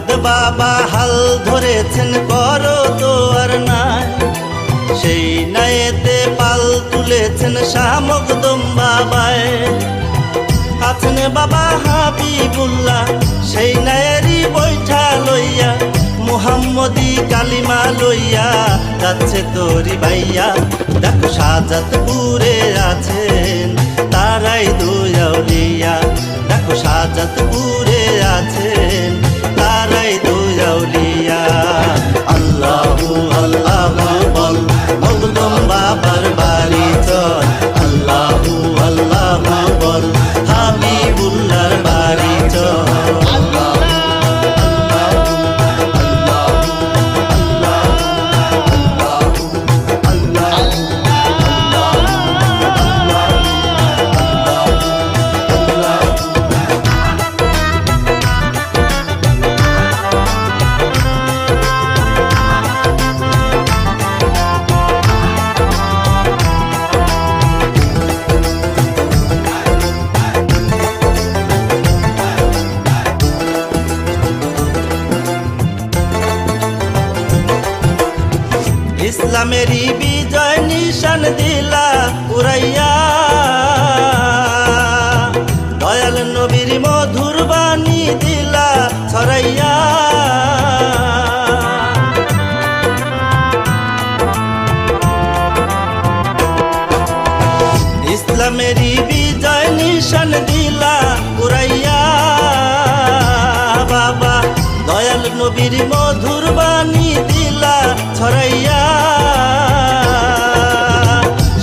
চাঁদ বাবা হাল ধরেছেন করো তো আর নাই, সেই নায়েতে পাল তুলেছেন শামকদম বাবায়। আছেন বাবা হাবিবুল্লাহ সেই নায়েরই বৈঠা লইয়া, মুহাম্মদি কালিমা লইয়া যাচ্ছে তোরি ভাইয়া। দেখো শাহজাদপুরে আছেন তারাই দুই আউলিয়া, দেখো শাহজাদপুরে আছেন তারাই দুই আউলিয়া। আল্লাহু আল্লাহু বল মখদুম বাবার বাড়ি চল, আল্লাহু আল্লাহু বল হাবিবুল্লাহর বাড়ি চল। ইসলামেরই বিজয় নিশান দিলা উড়াইয়া, দয়াল নবীর মধুর বাণী দিলা ছড়াইয়া। ইসলামেরই বিজয় নিশান দিলা উড়াইয়া, বাবা দয়াল নবীর মধুর বাণী দিলা ছড়াইয়া।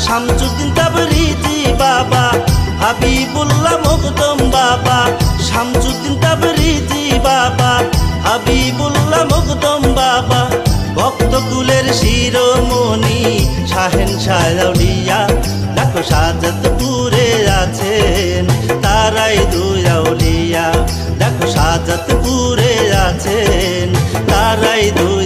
শামসুদ্দিন তাবরিজি বাবা হাবিবুল্লাহ মখদুম বাবা, শামসুদ্দিন তাবরিজি বাবা হাবিবুল্লাহ মখদুম বাবা, ভক্তকুলের শিরোমণি শাহেনশাহ আউলিয়া। দেখো শাহজাদপুরে আছেন তারাই দুই আউলিয়া, দেখো শাহজাদপুরে আছেন তারাই দুই